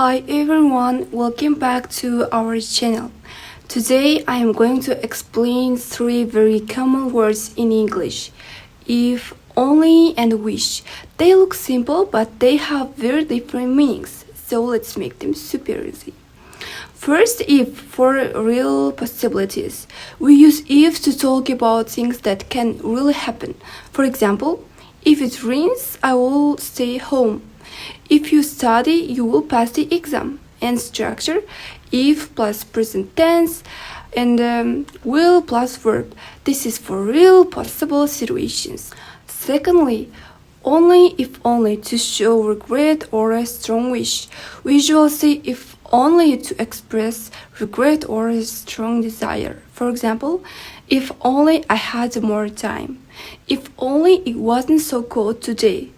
Hi everyone, welcome back to our channel. Today I am going to explain three very common words in English. If, only, and wish. They look simple but they have very different meanings, so let's make them super easy. First, if for real possibilities. We use if to talk about things that can really happen. For example, if it rains, I will stay home. If you study, you will pass the exam. And structure, if plus present tense and will plus verb. This is for real possible situations. Secondly, only if only to show regret or a strong wish. We usually say if only to express regret or a strong desire. For example, if only I had more time. If only it wasn't so cold today.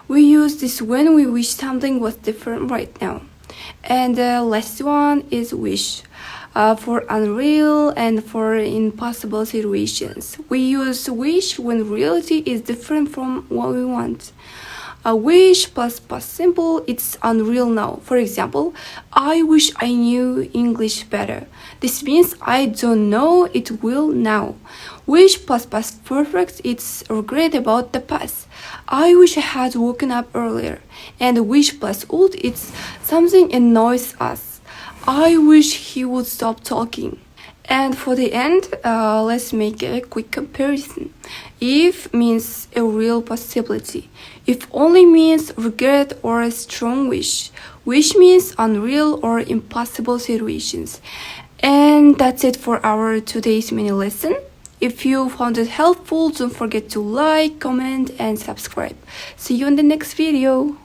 We use this when we wish something was different right now. And the last one is wish. For unreal and for impossible situations. We use wish when reality is different from what we want. A wish plus past simple, it's unreal now. For example, I wish I knew English better. This means I don't know it will now. Wish plus past perfect, it's regret about the past. I wish I had woken up earlier. And wish plus old, it's something annoys us. I wish he would stop talking. And for the end, let's make a quick comparison. If means a real possibility. If only means regret or a strong wish. Wish means unreal or impossible situations. And that's it for our today's mini lesson. If you found it helpful, don't forget to like, comment, and subscribe. See you in the next video.